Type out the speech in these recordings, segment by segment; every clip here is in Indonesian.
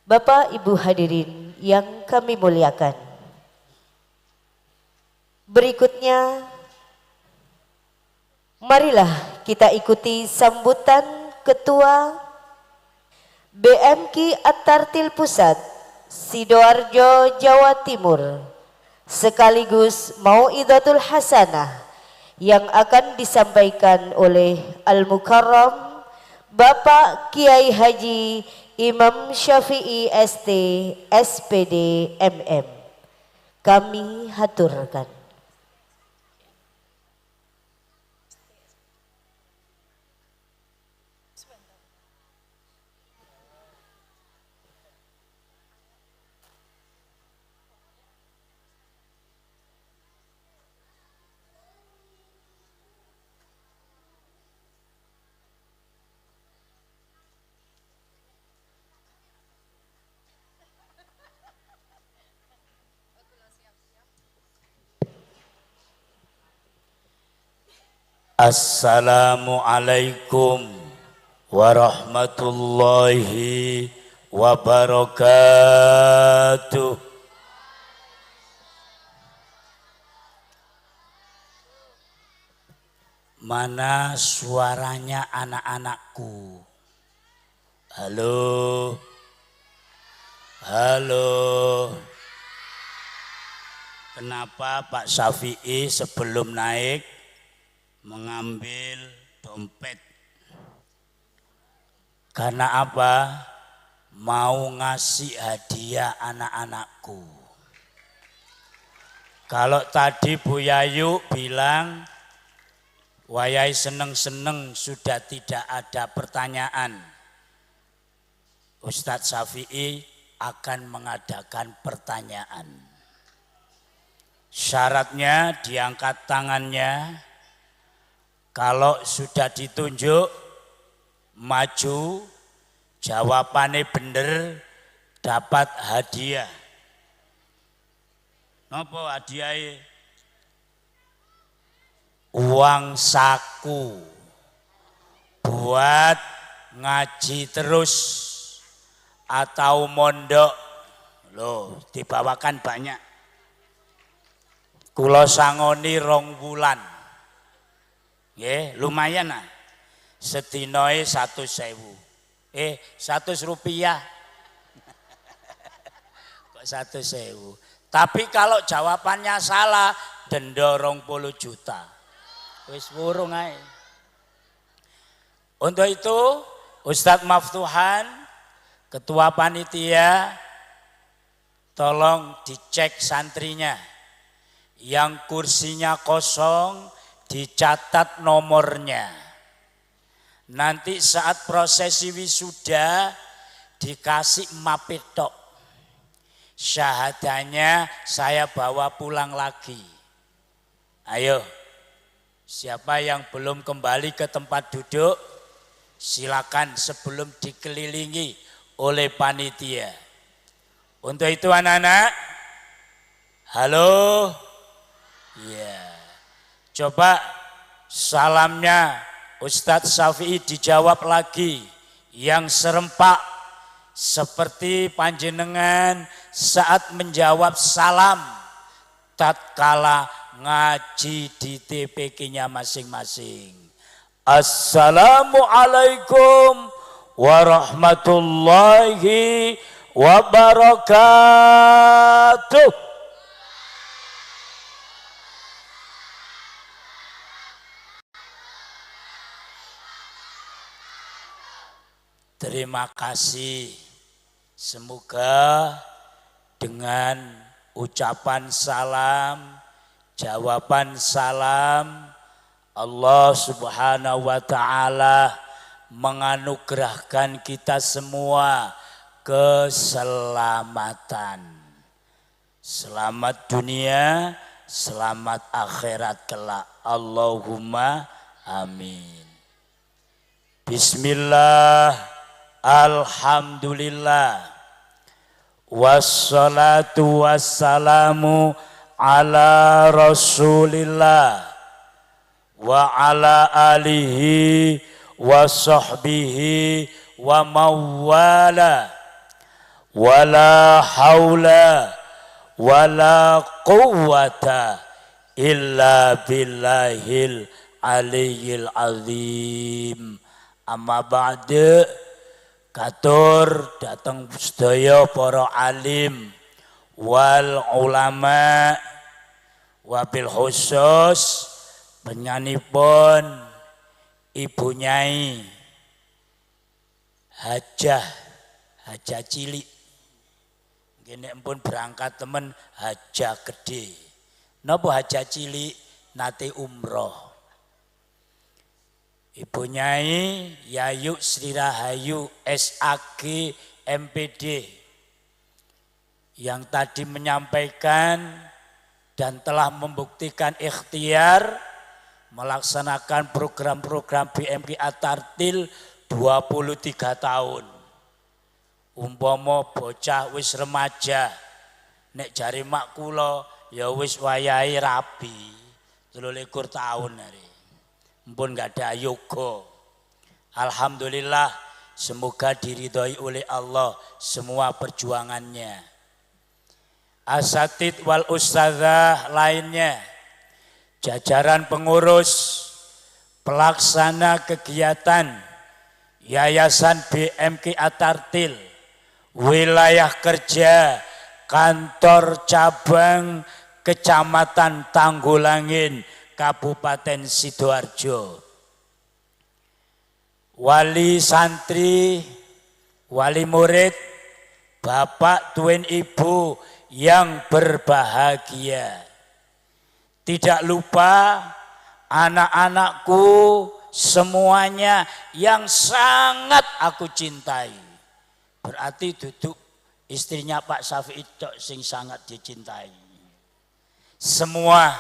Bapak Ibu hadirin yang kami muliakan, berikutnya marilah kita ikuti sambutan Ketua BMK At-Tartil Pusat Sidoarjo Jawa Timur sekaligus Mau'izatul Hasanah yang akan disampaikan oleh Al-Mukarram Bapak Kiai Haji Imam Syafi'i ST SPD MM. Kami haturkan. Assalamualaikum warahmatullahi wabarakatuh. Mana suaranya anak-anakku? Halo, halo. Kenapa Pak Syafi'i sebelum naik mengambil dompet? Karena apa? Mau ngasih hadiah anak-anakku. Kalau tadi Bu Yayu bilang wayai seneng-seneng sudah tidak ada pertanyaan, Ustadz Syafi'i akan mengadakan pertanyaan. Syaratnya diangkat tangannya. Kalau sudah ditunjuk, maju, jawabannya bener, dapat hadiah. Nopo hadiahnya? Uang saku buat ngaji terus atau mondok. Loh, dibawakan banyak. Kulo sangoni 2 bulan. Lumayan lah. Setinoe 100.000. 100 rupiah. Kok 100.000. Tapi kalau jawabannya salah, denda 20 juta. Wis wurung ae. Untuk itu, Ustadz Maftuhan, Ketua Panitia, tolong dicek santrinya. Yang kursinya kosong, dicatat nomornya. Nanti saat prosesi wisuda dikasih mapetok. Syahadanya saya bawa pulang lagi. Ayo, siapa yang belum kembali ke tempat duduk, silakan sebelum dikelilingi oleh panitia. Untuk itu anak-anak, halo. Ya, coba salamnya Ustadz Syafi'i dijawab lagi yang serempak seperti panjenengan saat menjawab salam tatkala ngaji di TPK-nya masing-masing. Assalamualaikum warahmatullahi wabarakatuh. Terima kasih. Semoga dengan ucapan salam, jawaban salam, Allah Subhanahu wa ta'ala menganugerahkan kita semua keselamatan. Selamat dunia, selamat akhirat kelak. Allahumma amin. Bismillah. Alhamdulillah, wassalatu wassalamu ala rasulillah wa ala alihi wa sahbihi wa mawala wala haula wala quwwata illa billahil aliyyil azim. Amma ba'du, katur datang sedaya para alim wal ulama, wabil khusus penyanipun Ibu Nyai Hajah cilik. Gini pun berangkat temen Hajah gede. Napa Hajah cilik nate umroh. Ibu Nyai Yayu Sri Rahayu SAG MPD yang tadi menyampaikan dan telah membuktikan ikhtiar melaksanakan program-program BMK At-Tartil 23 tahun. Umpama bocah wis remaja, nek jari mak kula ya wis wayahe rabi 23 tahun hari. Mpun gak ada yoga. Alhamdulillah, semoga diridhoi oleh Allah semua perjuangannya. Asatid wal ustadzah lainnya, jajaran pengurus pelaksana kegiatan Yayasan BMK At-Tartil wilayah kerja kantor cabang Kecamatan Tanggulangin Kabupaten Sidoarjo, wali santri, wali murid, bapak tuan ibu yang berbahagia. Tidak lupa anak-anakku semuanya yang sangat aku cintai. Berarti duduk istrinya Pak Syafi'i sing sangat dicintai. Semua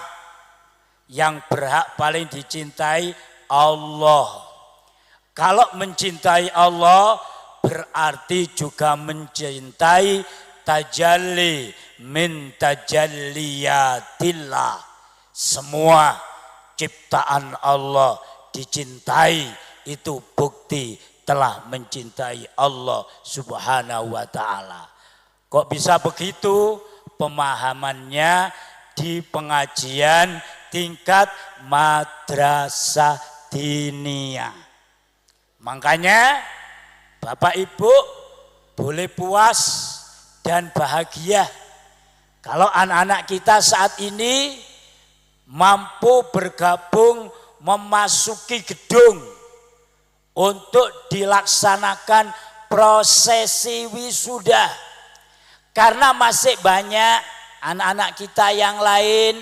yang berhak paling dicintai Allah. Kalau mencintai Allah berarti juga mencintai tajalli min tajalliyatillah. Semua ciptaan Allah dicintai, itu bukti telah mencintai Allah Subhanahu wa ta'ala. Kok bisa begitu? Pemahamannya di pengajian tingkat madrasah diniyah. Makanya Bapak Ibu boleh puas dan bahagia kalau anak-anak kita saat ini mampu bergabung memasuki gedung untuk dilaksanakan prosesi wisuda. Karena masih banyak anak-anak kita yang lain,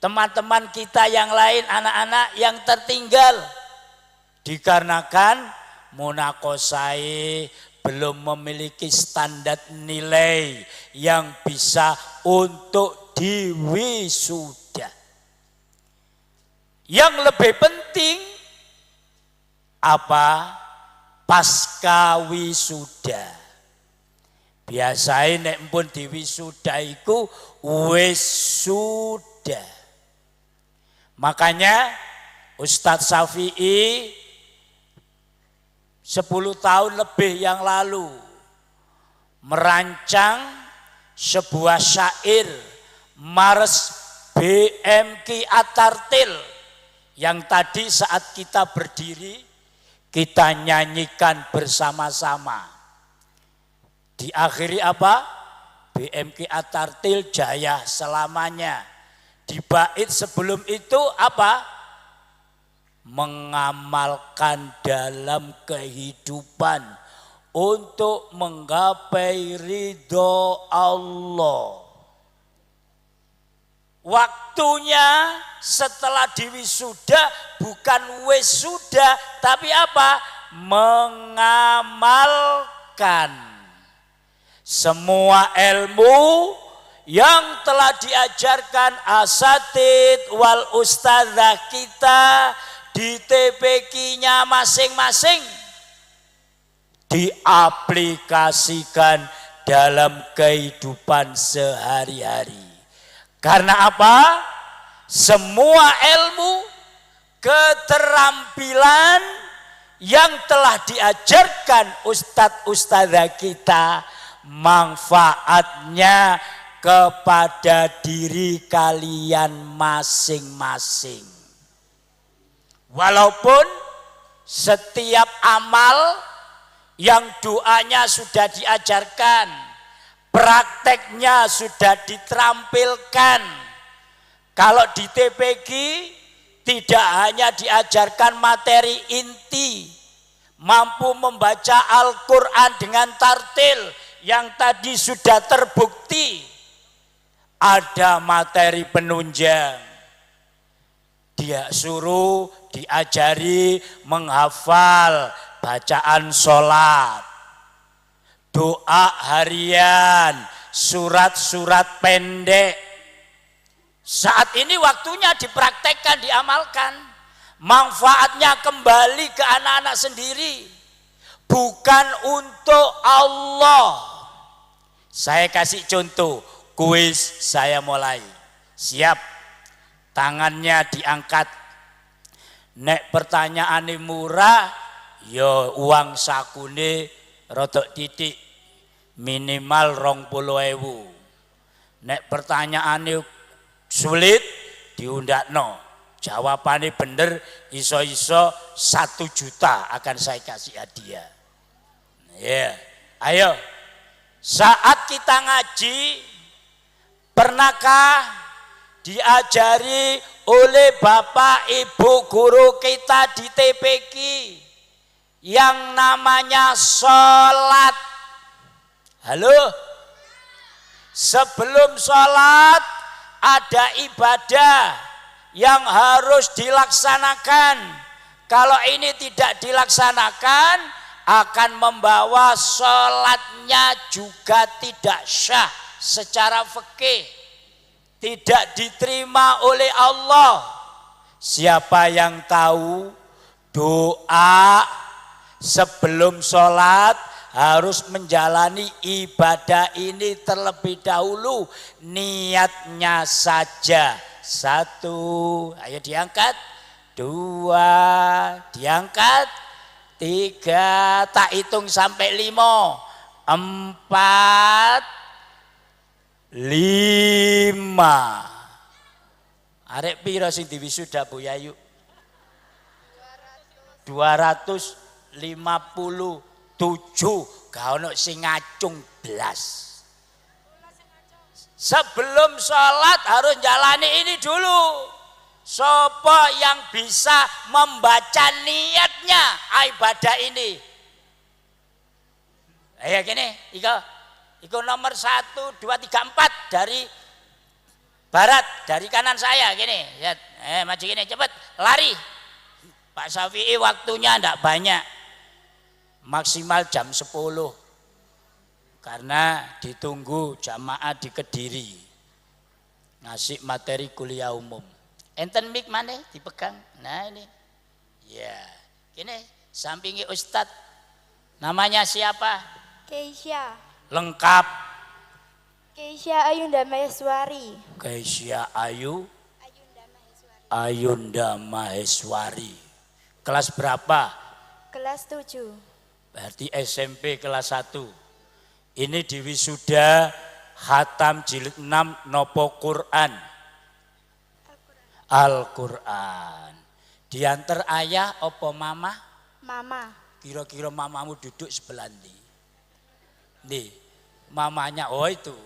teman-teman kita yang lain, anak-anak yang tertinggal. Dikarenakan munakosai belum memiliki standar nilai yang bisa untuk diwisuda. Yang lebih penting apa? Pasca wisuda. Biasanya nek pun diwisuda iku wisuda. Makanya Ustadz Syafi'i 10 tahun lebih yang lalu merancang sebuah syair Mars BMK At-Tartil yang tadi saat kita berdiri kita nyanyikan bersama-sama. Diakhiri apa? BMK At-Tartil jaya selamanya. Di bait sebelum itu apa? Mengamalkan dalam kehidupan untuk menggapai ridho Allah. Waktunya setelah diwisuda bukan wisuda tapi apa? Mengamalkan semua ilmu yang telah diajarkan asatid wal ustadzah kita di TPQ-nya masing-masing diaplikasikan dalam kehidupan sehari-hari. Karena apa? Semua ilmu, keterampilan yang telah diajarkan ustadz-ustadzah kita manfaatnya kepada diri kalian masing-masing. Walaupun setiap amal yang doanya sudah diajarkan, prakteknya sudah diterampilkan. Kalau di TPG tidak hanya diajarkan materi inti, mampu membaca Al-Quran dengan tartil yang tadi sudah terbukti, ada materi penunjang. Dia suruh diajari menghafal bacaan sholat, doa harian, surat-surat pendek. Saat ini waktunya dipraktekkan, diamalkan. Manfaatnya kembali ke anak-anak sendiri, bukan untuk Allah. Saya kasih contoh, kuis saya mulai. Siap, tangannya diangkat. Nek pertanyaane murah, yo uang sakune rodok titik, minimal 20.000. Nek pertanyaane sulit, diundakno. Jawabannya bener, iso-iso 1 juta akan saya kasih hadiah. Ya, ayo. Saat kita ngaji, pernahkah diajari oleh Bapak Ibu guru kita di TPQ yang namanya sholat? Halo? Sebelum sholat ada ibadah yang harus dilaksanakan. Kalau ini tidak dilaksanakan, akan membawa sholatnya juga tidak syah secara fikih, tidak diterima oleh Allah. Siapa yang tahu doa sebelum sholat harus menjalani ibadah ini terlebih dahulu, niatnya saja. 1, ayo diangkat. 2, diangkat. 3, tak hitung sampai 5. 4, 5. Arek piro sing diwisuda Bu Yayu? 257. Gak ono sing ngacung blas. Sebelum sholat harus jalani ini dulu. Sopo yang bisa membaca niatnya ibadah ini? Ayo gini, iko nomor 1, 2, 3, 4 dari barat, dari kanan saya gini. Lihat, maju gini, cepet, lari. Pak Syafi'i waktunya enggak banyak, maksimal jam 10. Karena ditunggu jamaah di Kediri ngasih materi kuliah umum. Enten mik mana dipegang? Nah ini, ya, ini sampingi Ustadz. Namanya siapa? Keisha. Lengkap. Keisha Ayunda Maheswari. Keisha Ayunda Maheswari. Kelas berapa? Kelas 7. Berarti SMP kelas 1. Ini diwisuda khatam jilid 6 nopo Quran. Al-Quran. Diantar ayah opo mama? Mama. Kira-kira mamamu duduk sebelah ndi? Nih, mamanya itu.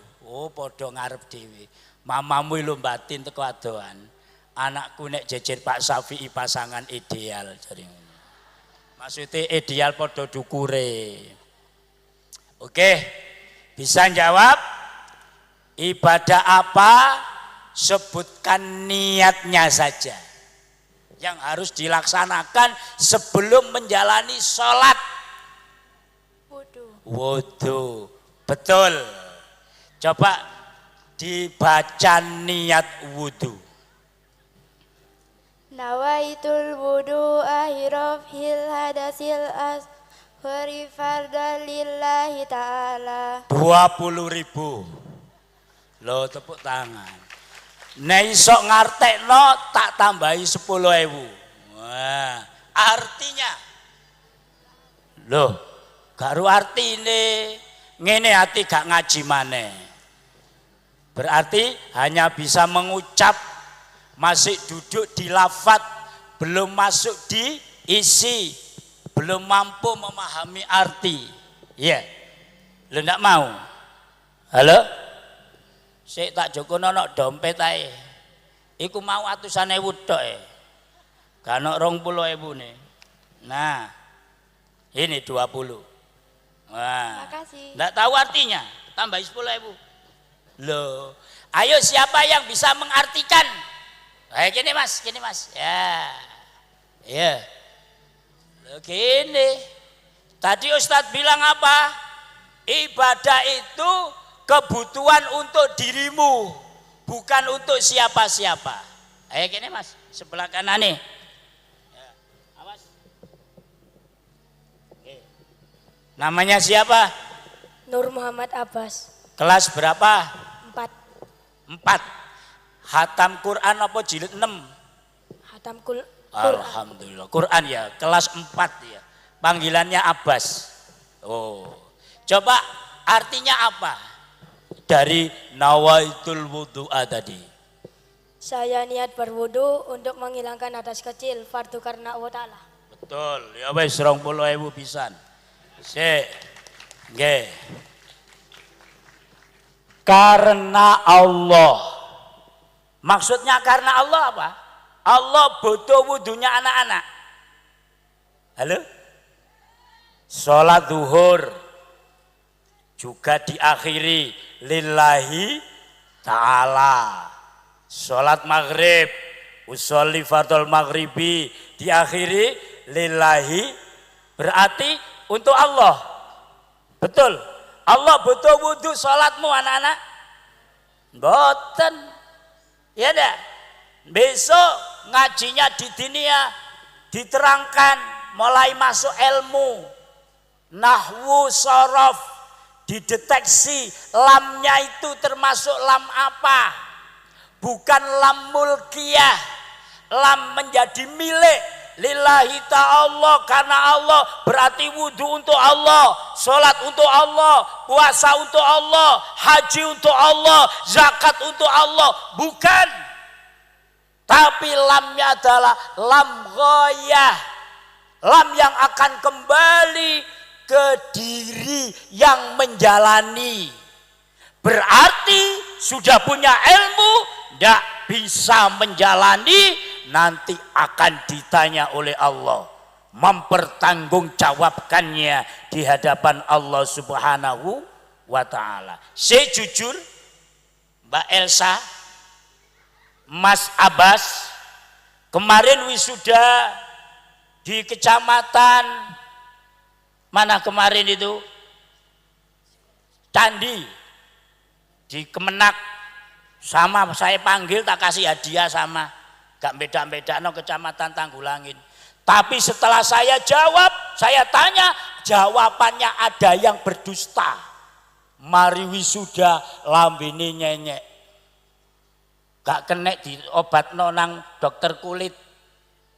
Podo ngarep dewe. Mamamu lu batin teko adoan. Anakku nek jejer Pak Syafi'i pasangan ideal jare. Maksudnya ideal podo dukure. Oke, bisa jawab? Ibadah apa? Sebutkan niatnya saja yang harus dilaksanakan sebelum menjalani sholat. Wudu. Betul. Coba dibaca niat wudu. Nawaitul wudu ahirofil hadasil ashuri fardalillahi ta'ala. 20.000. Lo tepuk tangan. Nek iso ngartekno tak tambahi 10.000. Wah, artinya loh, gak ru artine ngene hati gak ngaji maneh. Berarti hanya bisa mengucap, masih duduk di lafaz, belum masuk di isi, belum mampu memahami arti. Iya. Lu ndak mau? Halo? Sik tak jokono nok dompet ae. Iku mau atusan ewu tok e. Gak ono 20.000 nih. Nah. Ini 20. Wah. Makasih. Ndak tahu artinya, tambah 10.000. Loh, ayo siapa yang bisa mengartikan? Gini mas. Ya, iya. Loh gini. Tadi Ustadz bilang apa? Ibadah itu kebutuhan untuk dirimu, bukan untuk siapa-siapa. Ayo gini mas, sebelah kanan nih. Ya, awas. Oke. Namanya siapa? Nur Muhammad Abbas. Kelas berapa? 4. 4. Hatam Quran apa jilid 6? Hatam Quran. Alhamdulillah. Quran ya, kelas 4 ya. Panggilannya Abbas. Oh. Coba artinya apa? Dari nawaitul wudu'a tadi. Saya niat berwudu untuk menghilangkan hadas kecil fardu karena Allah Ta'ala. Betul. Ya wis 20.000 pisan. Sik. Nggih. Karena Allah. Maksudnya karena Allah apa? Allah butuh wudunya anak-anak. Halo? Sholat zuhur juga diakhiri lillahi ta'ala. Sholat maghrib, usolli fardul maghribi diakhiri lillahi, berarti untuk Allah. Betul. Allah butuh wudu sholatmu anak-anak? Boten. Ya dah. Besok ngajinya di dunia diterangkan mulai masuk ilmu nahwu sorof, dideteksi lamnya itu termasuk lam apa? Bukan lam mulkiyah, lam menjadi milik lillahi ta'ala, karena Allah berarti wudhu untuk Allah, sholat untuk Allah, puasa untuk Allah, haji untuk Allah, zakat untuk Allah. Bukan, tapi lamnya adalah lam ghoyah, lam yang akan kembali ke diri yang menjalani. Berarti sudah punya ilmu, tidak bisa menjalani, nanti akan ditanya oleh Allah, mempertanggungjawabkannya di hadapan Allah Subhanahu wa Ta'ala. Sejujur Mbak Elsa, Mas Abbas kemarin wisuda di kecamatan mana kemarin itu? Candi di Kemenak. Sama saya panggil tak kasih hadiah sama. Gak beda-beda no kecamatan Tanggulangin. Tapi setelah saya jawab, saya tanya, jawabannya ada yang berdusta. Mari wisuda lambene nyenyek. Gak kena di obat nonang dokter kulit.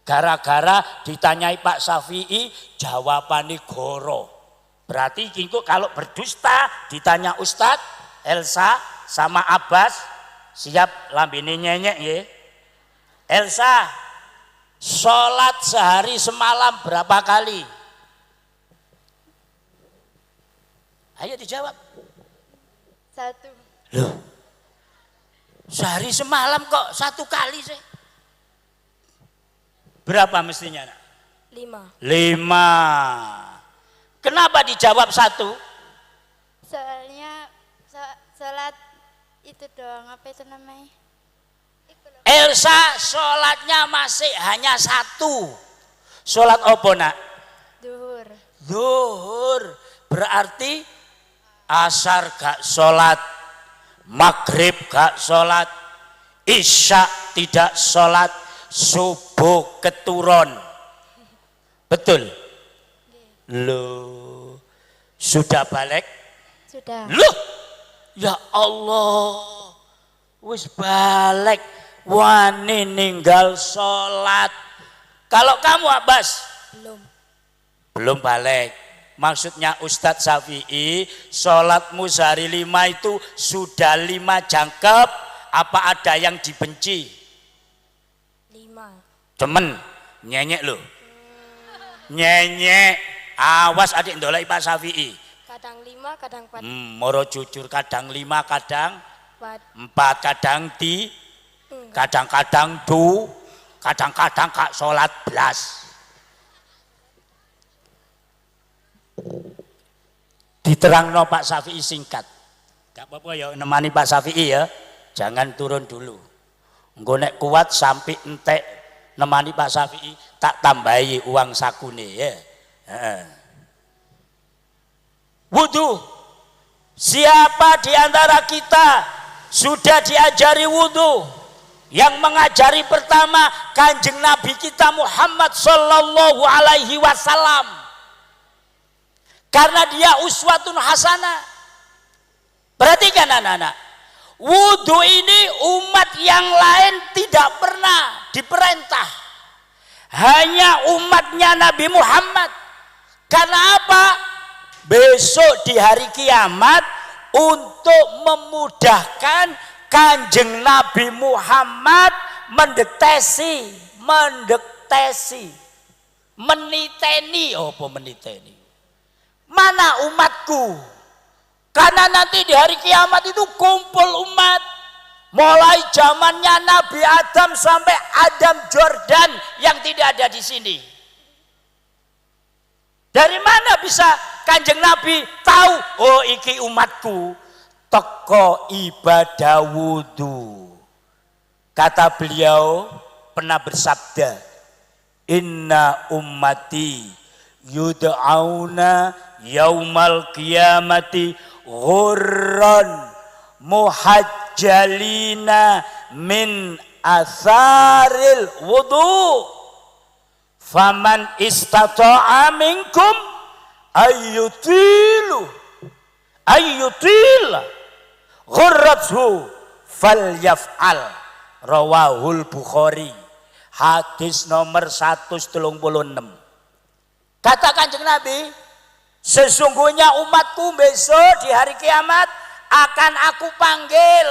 Gara-gara ditanyai Pak Syafi'i, jawabannya goro. Berarti kingko kalau berdusta ditanya Ustadz, Elsa sama Abbas, siap lambene nyenyek ya. Elsa, sholat sehari semalam berapa kali? Ayo dijawab. 1. Loh, sehari semalam kok 1 kali sih? Berapa mestinya? 5. 5. Kenapa dijawab 1? Soalnya sholat itu doang, apa itu namanya? Elsa sholatnya masih hanya 1. Sholat apa nak? Duhur. Zuhur. Berarti asar gak sholat, maghrib gak sholat, isya tidak sholat, subuh keturun. Betul? Loh, sudah balik? Sudah. Loh, ya Allah, wis balik, wani ninggal sholat. Kalau kamu Abbas? Belum. Belum balik. Maksudnya Ustadz Syafi'i, sholatmu sehari 5 itu sudah 5 jangkep, apa ada yang dibenci? 5. Cemen, nyenyek loh. Nyenyek, awas adik ndolai Pak Syafi'i. Kadang 5, kadang 4. Moro jujur, kadang 5, kadang 4. 4, kadang kadang-kadang kadang-kadang kak sholat belas. Diterangno Pak Syafi'i singkat. Gak apa-apa ya nemani Pak Syafi'i ya. Jangan turun dulu. Engko nek kuat sampai entek nemani Pak Syafi'i tak tambahi uang sakune ya. Wudu. Siapa di antara kita sudah diajari wudu? Yang mengajari pertama Kanjeng Nabi kita Muhammad sallallahu alaihi wasallam. Karena dia uswatun hasanah. Perhatikan anak-anak. Wudu ini umat yang lain tidak pernah diperintah. Hanya umatnya Nabi Muhammad. Karena apa? Besok di hari kiamat untuk memudahkan Kanjeng Nabi Muhammad meniteni, apa meniteni? Mana umatku? Karena nanti di hari kiamat itu kumpul umat. Mulai zamannya Nabi Adam sampai Adam Jordan yang tidak ada di sini. Dari mana bisa Kanjeng Nabi tahu? Oh iki umatku. Teko ibadah wudu. Kata beliau pernah bersabda, inna ummati yud'auna yaumal qiyamati ghurran muhajjalina min atharil wudu. Faman istata'a minkum ayyutil ghurrathu falyaf'al. Rawahul Bukhari. Hadis nomor 136. Kata Kanjeng Nabi, sesungguhnya umatku besok di hari kiamat akan aku panggil.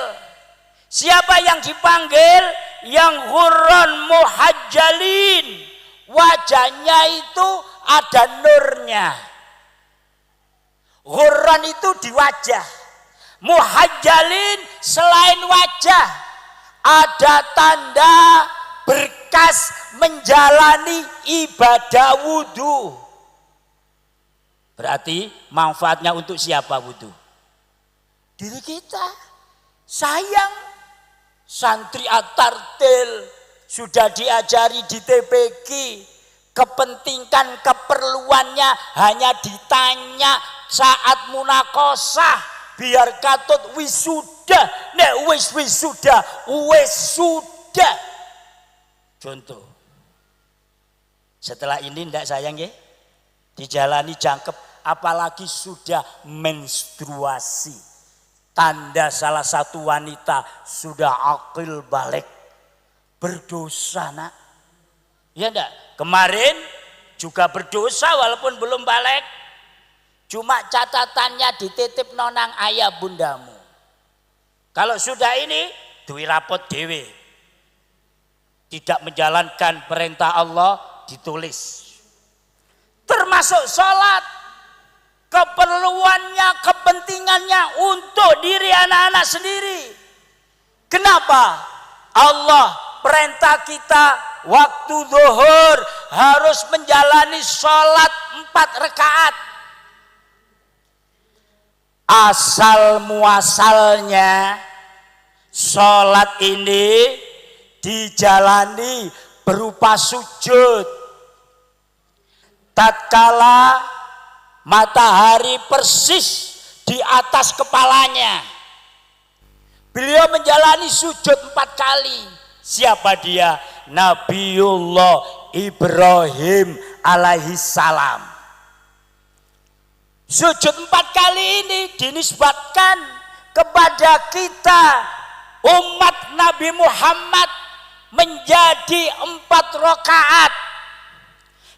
Siapa yang dipanggil? Yang ghurran muhajjalin. Wajahnya itu ada nurnya. Ghurran itu di wajah. Muhajjalin selain wajah ada tanda berkas menjalani ibadah wudu. Berarti manfaatnya untuk siapa wudu? Diri kita. Sayang santri At-Tartil sudah diajari di TPQ, kepentingan keperluannya hanya ditanya saat munakosah, biar katut wisuda, nek wis wisuda, wis sudah. Contoh, setelah ini ndak sayang ya, dijalani jangkep, apalagi sudah menstruasi, tanda salah satu wanita sudah akil balik, berdosa nak, ya ndak? Kemarin juga berdosa walaupun belum balik, cuma catatannya dititip nonang ayah bundamu. Kalau sudah ini, duwi rapot dewe. Tidak menjalankan perintah Allah ditulis. Termasuk sholat. Keperluannya, kepentingannya untuk diri anak-anak sendiri. Kenapa? Allah perintah kita waktu zuhur harus menjalani sholat 4 rakaat. Asal muasalnya sholat ini dijalani berupa sujud. Tatkala matahari persis di atas kepalanya, beliau menjalani sujud 4 kali. Siapa dia? Nabiullah Ibrahim alaihi salam. Sujud 4 kali ini dinisbatkan kepada kita umat Nabi Muhammad menjadi 4 rakaat.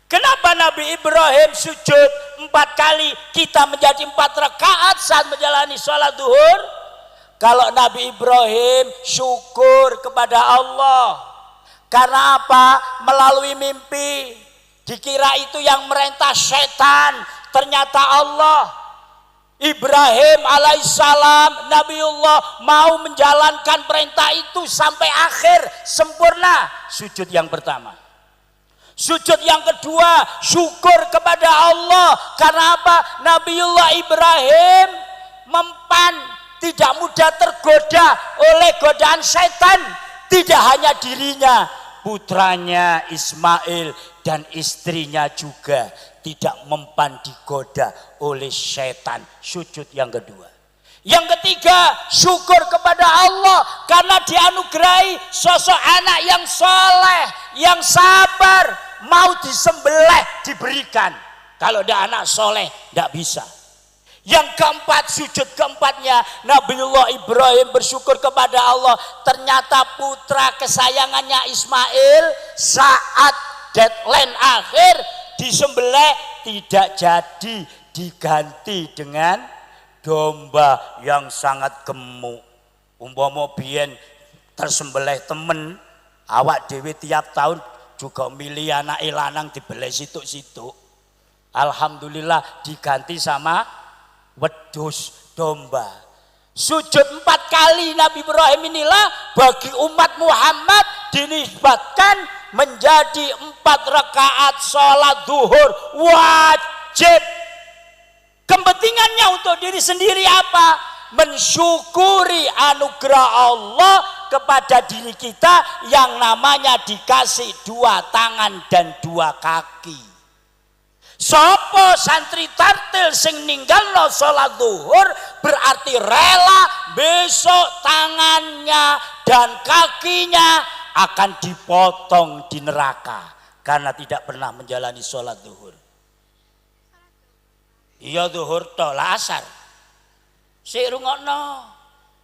Kenapa Nabi Ibrahim sujud 4 kali, kita menjadi 4 rakaat saat menjalani sholat duhur? Kalau Nabi Ibrahim syukur kepada Allah. Karena apa? Melalui mimpi. Dikira itu yang merintah setan, ternyata Allah. Ibrahim alaihissalam, Nabiullah mau menjalankan perintah itu sampai akhir sempurna. Sujud yang pertama. Sujud yang kedua, syukur kepada Allah. Karena apa? Nabiullah Ibrahim mempan, tidak mudah tergoda oleh godaan setan. Tidak hanya dirinya, putranya Ismail dan istrinya juga tidak mempan digoda oleh setan. Sujud yang kedua. Yang ketiga, syukur kepada Allah karena dianugerahi sosok anak yang soleh, yang sabar. Mau disembelih diberikan. Kalau ada anak soleh tidak bisa. Yang keempat, sujud keempatnya, Nabiullah Ibrahim bersyukur kepada Allah. Ternyata putra kesayangannya Ismail saat deadline akhir disembelih tidak jadi, diganti dengan domba yang sangat gemuk. Umpama biyen tersembelih temen, awak dewe tiap tahun juga milih anak lanang dibeleh situk-situk. Alhamdulillah diganti sama wedhus domba. Sujud 4 kali Nabi Ibrahim inilah bagi umat Muhammad dinisbatkan menjadi 4 rakaat sholat duhur wajib. Kepentingannya untuk diri sendiri apa? Mensyukuri anugerah Allah kepada diri kita yang namanya dikasih 2 tangan dan 2 kaki. Sopo santri tartil sing ninggalno sholat duhur berarti rela besok tangannya dan kakinya akan dipotong di neraka karena tidak pernah menjalani sholat duhur. Iya duhur toh lah asar. Sik rungokno,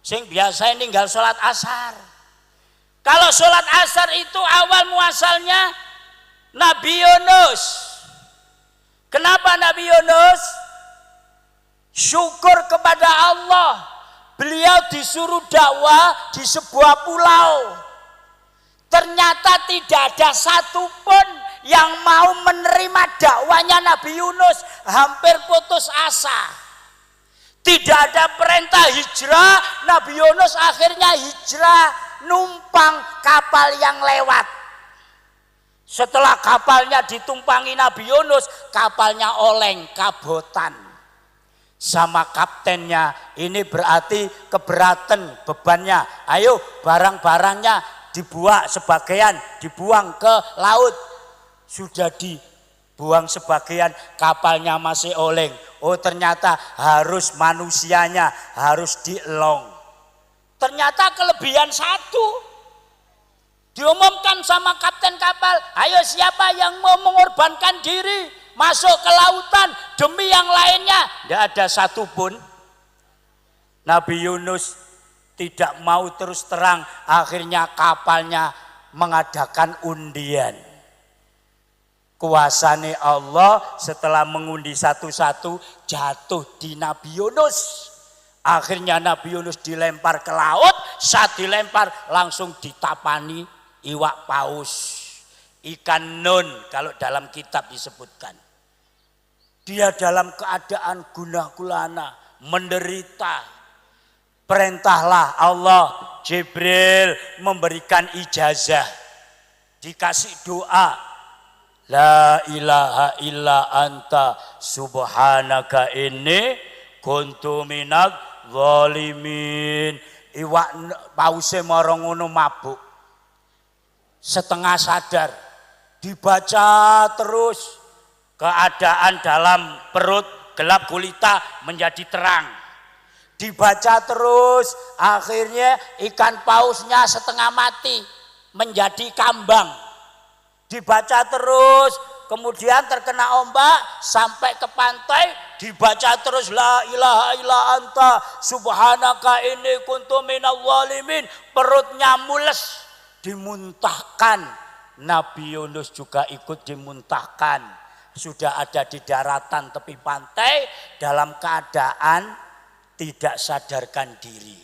sing biasa ninggal sholat asar. Kalau sholat asar itu awal muasalnya Nabi Yunus. Kenapa Nabi Yunus? Syukur kepada Allah. Beliau disuruh dakwah di sebuah pulau. Ternyata tidak ada satupun yang mau menerima dakwanya Nabi Yunus. Hampir putus asa. Tidak ada perintah hijrah, Nabi Yunus akhirnya hijrah numpang kapal yang lewat. Setelah kapalnya ditumpangi Nabi Yunus, kapalnya oleng, kabotan. Sama kaptennya, ini berarti keberatan bebannya. Ayo barang-barangnya dibuang sebagian, dibuang ke laut. Sudah dibuang sebagian, kapalnya masih oleng. Oh ternyata harus manusianya harus dielong. Ternyata kelebihan 1. Diumumkan sama kapten kapal, ayo siapa yang mau mengorbankan diri masuk ke lautan demi yang lainnya. Tidak ada satupun. Nabi Yunus tidak mau terus terang, akhirnya kapalnya mengadakan undian. Kuasane Allah setelah mengundi satu-satu jatuh di Nabi Yunus. Akhirnya Nabi Yunus dilempar ke laut, saat dilempar langsung ditapani iwak paus, ikan nun kalau dalam kitab disebutkan. Dia dalam keadaan gunah gulana, menderita. Perintahlah Allah, Jibril memberikan ijazah, dikasih doa. La ilaha illa anta subhanaka inni kuntu minadz zalimin. Iwak pause marang ngono mabuk. Setengah sadar, dibaca terus, keadaan dalam perut gelap gulita menjadi terang. Dibaca terus, akhirnya ikan pausnya setengah mati menjadi kambang. Dibaca terus, kemudian terkena ombak sampai ke pantai, dibaca terus la ilaha illa anta subhanaka inni kuntu minadz zalimin. Perutnya mules, dimuntahkan Nabi Yunus juga ikut dimuntahkan. Sudah ada di daratan tepi pantai dalam keadaan tidak sadarkan diri.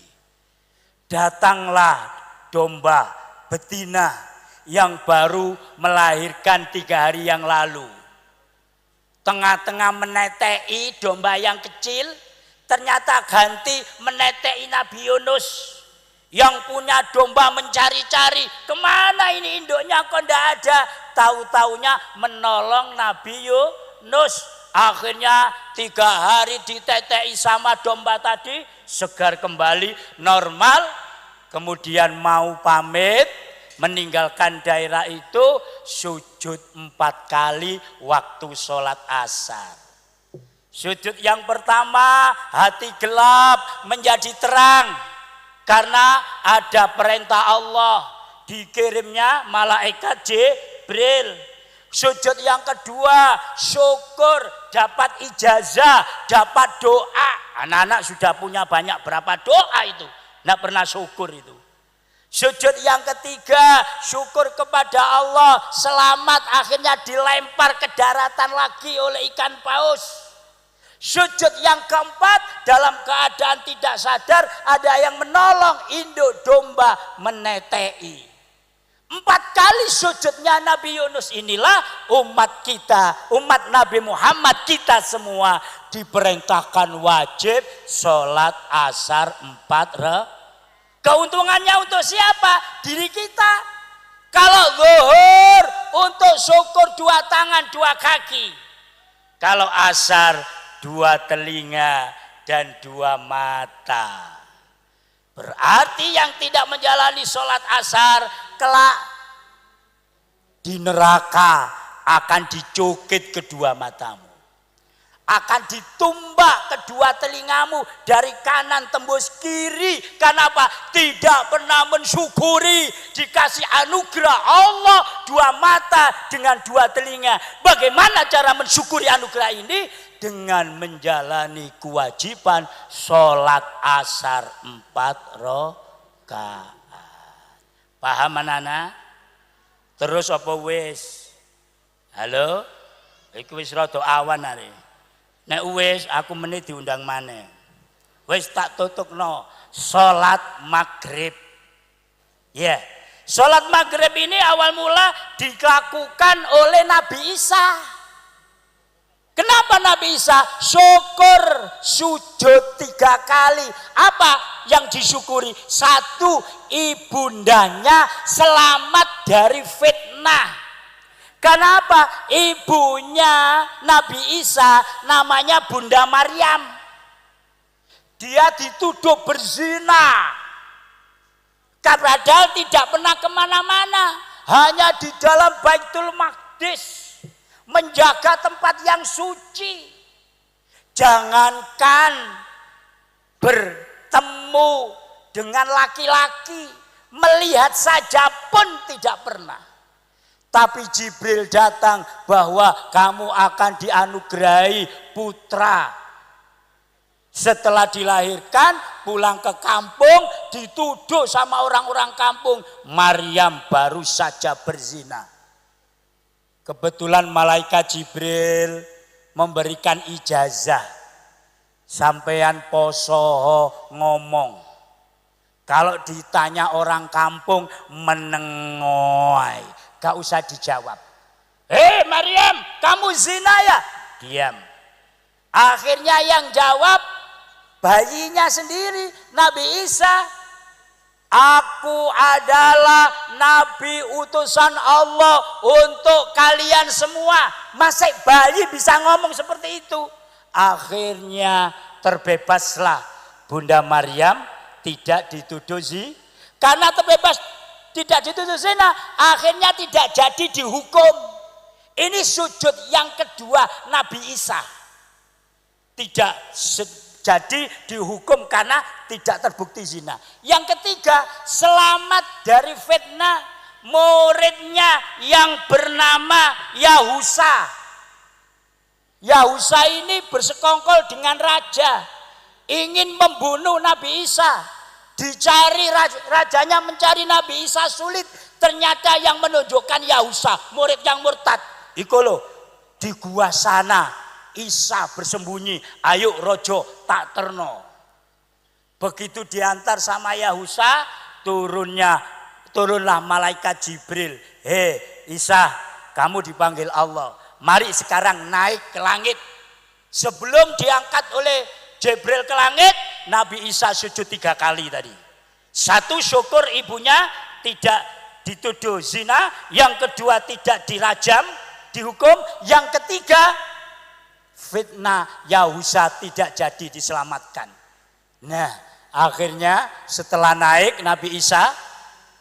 Datanglah domba betina yang baru melahirkan 3 hari yang lalu. Tengah-tengah menetei domba yang kecil, ternyata ganti menetei Nabi Yunus. Yang punya domba mencari-cari, kemana ini induknya kok tidak ada. Tahu-taunya menolong Nabi Yunus. Akhirnya 3 hari ditetei sama domba tadi, segar kembali normal. Kemudian mau pamit, meninggalkan daerah itu, sujud 4 kali waktu sholat asar. Sujud yang pertama, hati gelap menjadi terang. Karena ada perintah Allah, dikirimnya malaikat Jibril. Sujud yang kedua, syukur, dapat ijazah, dapat doa. Anak-anak sudah punya banyak berapa doa itu, tidak pernah syukur itu. Sujud yang ketiga, syukur kepada Allah, selamat akhirnya dilempar ke daratan lagi oleh ikan paus. Sujud yang keempat, dalam keadaan tidak sadar ada yang menolong induk domba menetei. 4 kali sujudnya Nabi Yunus inilah umat kita, umat Nabi Muhammad kita semua diperintahkan wajib sholat asar 4 Keuntungannya untuk siapa? Diri kita. Kalau zuhur untuk syukur 2 tangan 2 kaki. Kalau asar 2 telinga dan 2 mata. Berarti yang tidak menjalani sholat asar kelak di neraka akan dicukit kedua matamu. Akan ditumbak kedua telingamu dari kanan tembus kiri. Kenapa? Tidak pernah mensyukuri dikasih anugerah Allah 2 mata dengan 2 telinga. Bagaimana cara mensyukuri anugerah ini? Dengan menjalani kewajiban sholat asar 4 rakaat. Paham anak-anak? Terus apa wis? Halo? Iku wis rada awan hari. Nek wis aku menit diundang maneh. Wis tak tutupno sholat maghrib. Ya, yeah. Sholat maghrib ini awal mula dilakukan oleh Nabi Isa. Kenapa Nabi Isa? Syukur, sujud 3 kali. Apa yang disyukuri? 1, ibundanya selamat dari fitnah. Kenapa? Ibunya Nabi Isa namanya Bunda Maryam. Dia dituduh berzina. Padahal tidak pernah kemana-mana. Hanya di dalam Baitul Maqdis. Menjaga tempat yang suci. Jangankan bertemu dengan laki-laki, melihat saja pun tidak pernah. Tapi Jibril datang bahwa kamu akan dianugerahi putra. Setelah dilahirkan, pulang ke kampung, dituduh sama orang-orang kampung, Maryam baru saja berzina. Kebetulan malaikat Jibril memberikan ijazah. Sampean poso ngomong. Kalau ditanya orang kampung menengoy, gak usah dijawab. Hei Maryam, kamu zina ya? Diam. Akhirnya yang jawab bayinya sendiri, Nabi Isa. Aku adalah nabi utusan Allah untuk kalian semua. Masa bayi bisa ngomong seperti itu? Akhirnya terbebaslah Bunda Maryam, tidak dituduh zina. Karena terbebas tidak dituduh zina, akhirnya tidak jadi dihukum. Ini sujud yang kedua Nabi Isa. Tidak jadi dihukum karena tidak terbukti zina. Yang ketiga, selamat dari fitnah muridnya yang bernama Yahusa. Yahusa ini bersekongkol dengan raja, ingin membunuh Nabi Isa. Dicari rajanya, mencari Nabi Isa sulit. Ternyata yang menunjukkan Yahusa, murid yang murtad. Iku loh, di gua sana Isa bersembunyi. Ayo rojo tak terno. Begitu diantar sama Yahusa, turunlah malaikat Jibril. Hei Isa, kamu dipanggil Allah. Mari sekarang naik ke langit. Sebelum diangkat oleh Jibril ke langit, Nabi Isa sujud 3 kali tadi. 1, syukur ibunya tidak dituduh zina. Yang kedua, tidak dirajam, dihukum. Yang ketiga, fitnah Yahusa tidak jadi diselamatkan. Nah, akhirnya setelah naik Nabi Isa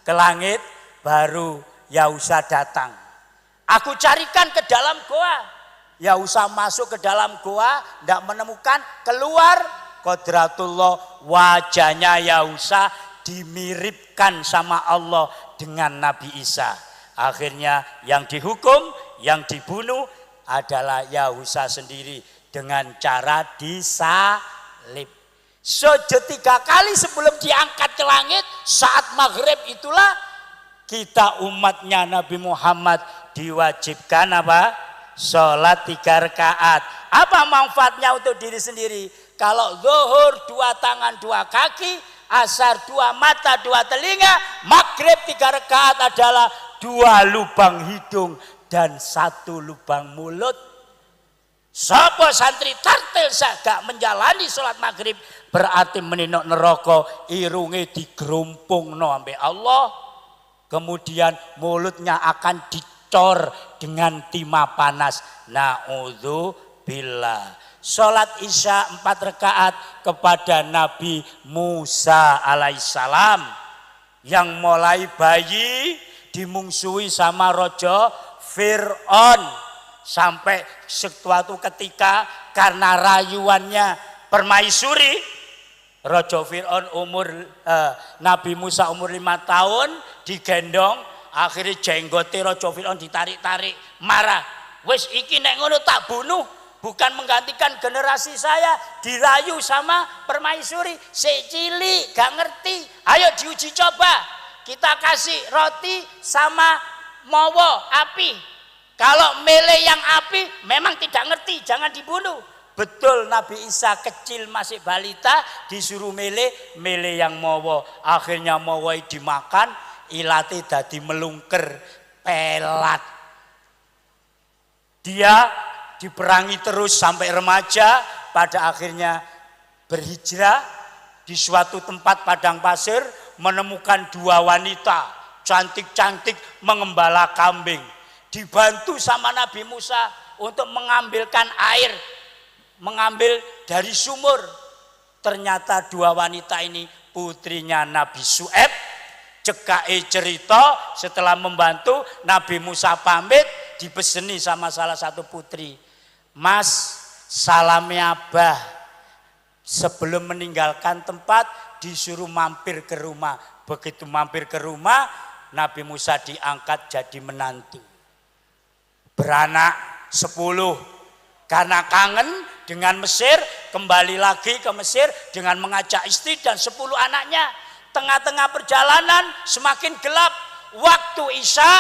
ke langit, baru Yahusa datang. Aku carikan ke dalam goa. Yahusa masuk ke dalam goa, tidak menemukan. Keluar, Qodratullah, wajahnya Yahusa dimiripkan sama Allah dengan Nabi Isa. Akhirnya yang dihukum, yang dibunuh adalah Yahusa sendiri dengan cara disalib. Sujud 3 kali sebelum diangkat ke langit. Saat maghrib itulah kita umatnya Nabi Muhammad diwajibkan apa? Sholat 3 rakaat. Apa manfaatnya untuk diri sendiri? Kalau zuhur 2 tangan 2 kaki, asar 2 mata 2 telinga, maghrib 3 rakaat adalah 2 lubang hidung dan 1 lubang mulut. Sapa santri tartil gak menjalani sholat maghrib berarti meninok neraka, irunge digerumpungno ambek Allah. Kemudian mulutnya akan dicor dengan timah panas. Na'udzubillah. Sholat isya 4 rakaat kepada Nabi Musa alaihissalam yang mulai bayi dimungsuhi sama Raja Fir'aun sampai suatu ketika karena rayuannya permaisuri, Raja Fir'aun Nabi Musa umur 5 tahun digendong, akhirnya jenggote Raja Fir'aun ditarik-tarik, marah. Wes iki nek ngono tak bunuh, bukan menggantikan generasi saya dirayu sama permaisuri. Sik cilik gak ngerti, ayo diuji coba. Kita kasih roti sama mawa api. Kalau mele yang api memang tidak ngerti, jangan dibunuh. Betul, Nabi Isa kecil masih balita disuruh mele yang mawa. Akhirnya mawa dimakan, ilate dadi melungker, pelat. Dia diperangi terus sampai remaja, pada akhirnya berhijrah di suatu tempat padang pasir, menemukan 2 wanita cantik-cantik mengembala kambing. Dibantu sama Nabi Musa untuk mengambilkan air, mengambil dari sumur. Ternyata 2 wanita ini putrinya Nabi Syuaib. Cekai cerita setelah membantu Nabi Musa pamit, dipeseni sama salah satu putri. Mas, salamnya Abah. Sebelum meninggalkan tempat disuruh mampir ke rumah. Begitu mampir ke rumah, Nabi Musa diangkat jadi menantu. Beranak 10. Karena kangen dengan Mesir, kembali lagi ke Mesir dengan mengajak istri dan 10 anaknya. Tengah-tengah perjalanan semakin gelap. Waktu Isya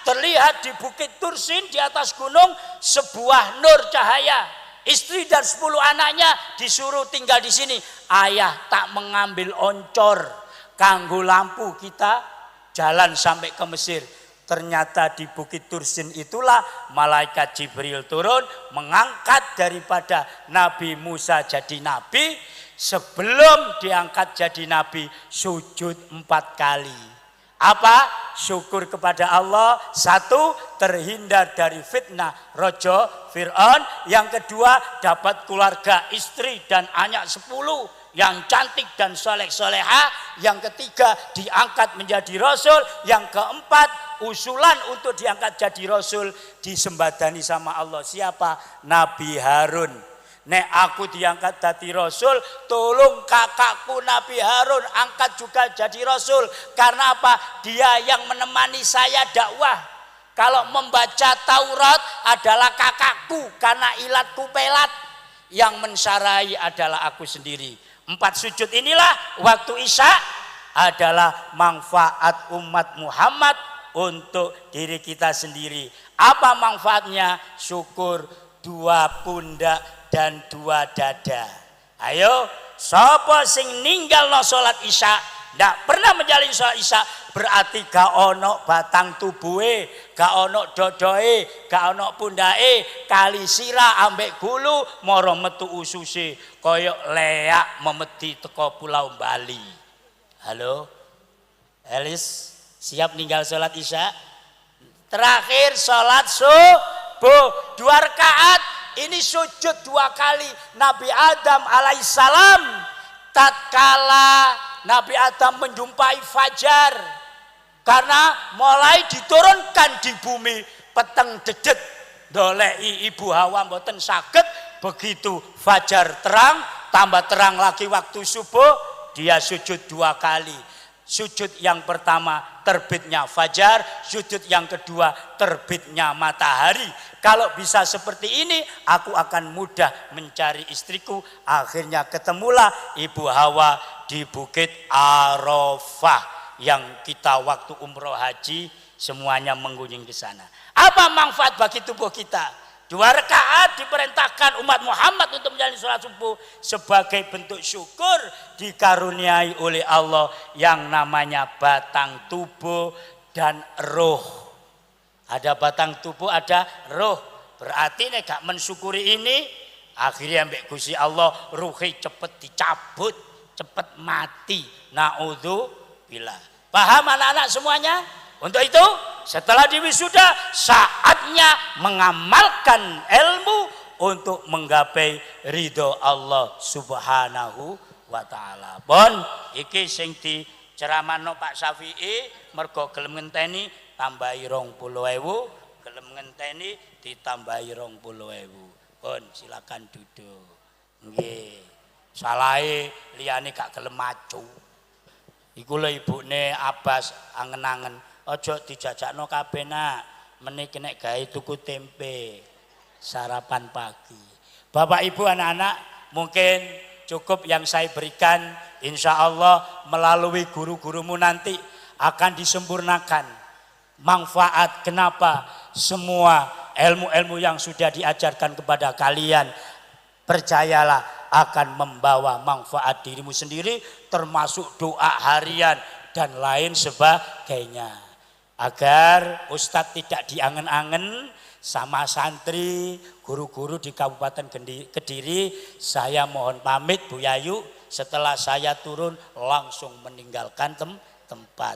terlihat di Bukit Tursin di atas gunung sebuah nur cahaya. Istri dan 10 anaknya disuruh tinggal di sini. Ayah tak mengambil oncor kanggo lampu kita jalan sampai ke Mesir. Ternyata di Bukit Tursin itulah malaikat Jibril turun mengangkat daripada Nabi Musa jadi nabi. Sebelum diangkat jadi nabi sujud 4 kali. Apa? Syukur kepada Allah. 1, terhindar dari fitnah Raja Fir'aun. Yang kedua, dapat keluarga istri dan anak 10 yang cantik dan soleh-soleha. Yang ketiga, diangkat menjadi rasul. Yang keempat, usulan untuk diangkat jadi rasul disembadani sama Allah. Siapa? Nabi Harun. Nek aku diangkat jadi rasul, tolong kakakku Nabi Harun angkat juga jadi rasul. Karena apa? Dia yang menemani saya dakwah. Kalau membaca Taurat adalah kakakku karena ilatku pelat. Yang mensarai adalah aku sendiri. 4 sujud inilah waktu Isya adalah manfaat umat Muhammad untuk diri kita sendiri. Apa manfaatnya? Syukur, 2 pundak dan 2 dada. Ayo, sapa sing ninggalno salat Isya, ndak pernah menjalin salat Isya, berarti gak ono batang tubuhe, gak ono dodoe, gak ono pundake, kali sirah ambek gulu moro metu ususe koyok leak memedi teko Pulau Bali. Halo, Elis, siap ninggal salat Isya? Terakhir salat subuh 2 rakaat. Ini sujud 2 kali. Nabi Adam alaihissalam tatkala Nabi Adam menjumpai fajar, karena mulai diturunkan di bumi peteng dedet dolei ibu Hawa mboten saged, begitu fajar terang tambah terang lagi waktu subuh, dia sujud 2 kali. Sujud yang pertama terbitnya fajar, sujud yang kedua terbitnya matahari. Kalau bisa seperti ini, aku akan mudah mencari istriku. Akhirnya ketemulah Ibu Hawa di Bukit Arafah yang kita waktu umroh haji semuanya mengunjungi ke sana. Apa manfaat bagi tubuh kita? 2 rakaat diperintahkan umat Muhammad untuk menjalani sholat subuh sebagai bentuk syukur dikaruniai oleh Allah yang namanya batang tubuh dan roh. Ada batang tubuh, ada roh. Berarti nek gak mensyukuri ini, akhirnya mbek Gusti Allah ruhi cepet dicabut, cepet mati. Naudzubillah. Paham anak-anak semuanya? Untuk itu setelah diwisuda saatnya mengamalkan ilmu untuk menggapai ridho Allah Subhanahu wa taala. Pun iki sing diceramano Pak Syafi'i mergo gelem ngenteni tambahi 20.000, gelem ngenteni ditambahi 20.000. Pun silakan duduk. Nggih. Salahe liyane gak gelem maju. Iku lho ibune Abbas angen-angen. Ojo dijajakno kabeh nak, meniki nek gawe tuku tempe sarapan pagi. Bapak Ibu anak-anak, mungkin cukup yang saya berikan. Insya Allah melalui guru-gurumu nanti akan disempurnakan manfaat. Kenapa? Semua ilmu-ilmu yang sudah diajarkan kepada kalian, percayalah akan membawa manfaat dirimu sendiri, termasuk doa harian dan lain sebagainya. Agar Ustadz tidak diangen-angen sama santri, guru-guru di Kabupaten Kediri, saya mohon pamit Bu Yayu. Setelah saya turun langsung meninggalkan tempat.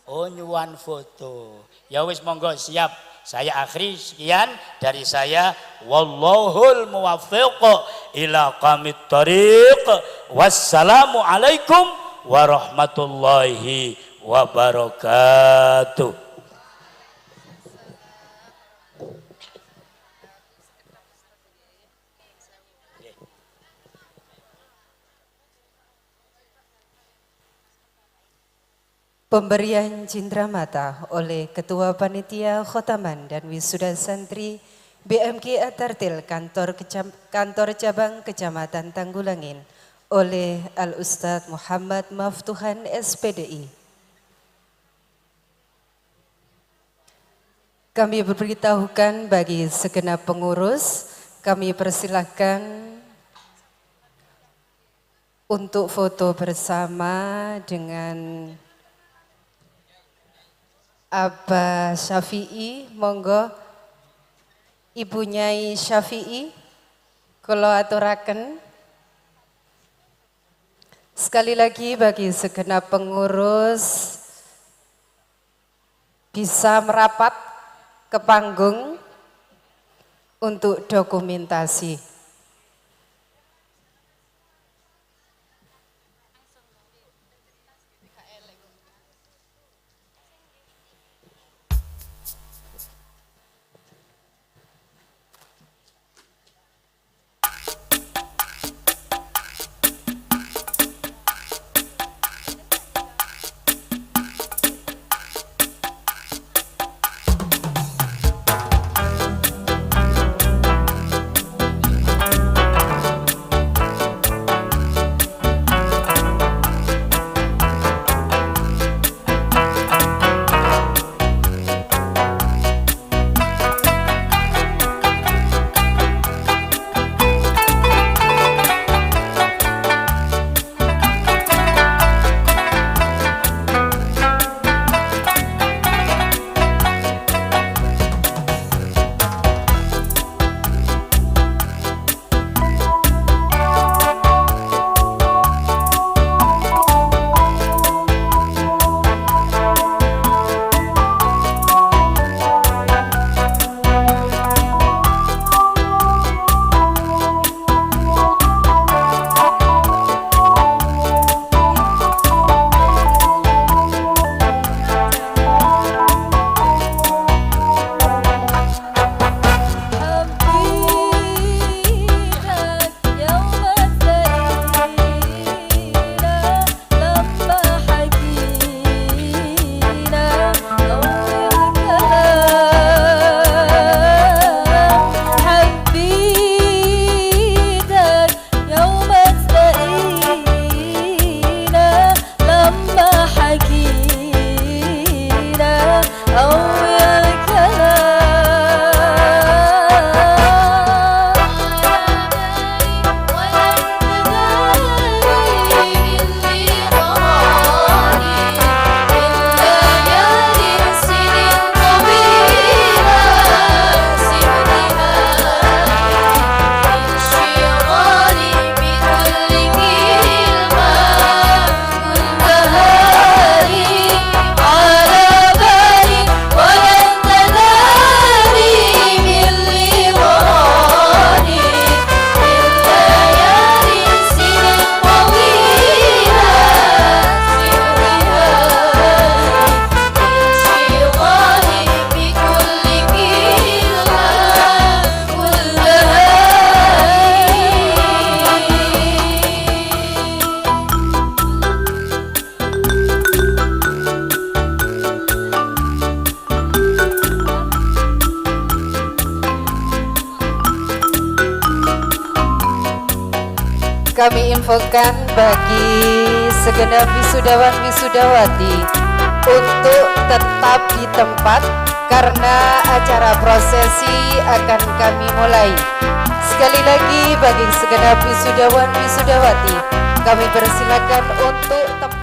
Oh nyuwan foto. Ya wis monggo siap. Saya akhiri sekian dari saya. Wallahul muwaffiq ila qamit thariq. Wassalamualaikum warahmatullahi wabarakatuh. Pemberian cindramata oleh Ketua Panitia Khotaman dan Wisuda Santri BMK Atartil Kantor Cabang Kecamatan Tanggulangin oleh Al-Ustadz Muhammad Maftuhan SPDI. Kami berberitahukan bagi segenap pengurus, kami persilahkan untuk foto bersama dengan Abah Syafi'i. Monggo Ibu Nyai Syafi'i kula aturaken. Sekali lagi bagi segenap pengurus bisa merapat ke panggung untuk dokumentasi. kami infokan bagi segenap wisudawan wisudawati untuk tetap di tempat karena acara prosesi akan kami mulai. Sekali lagi bagi segenap wisudawan wisudawati kami persilakan untuk tempat.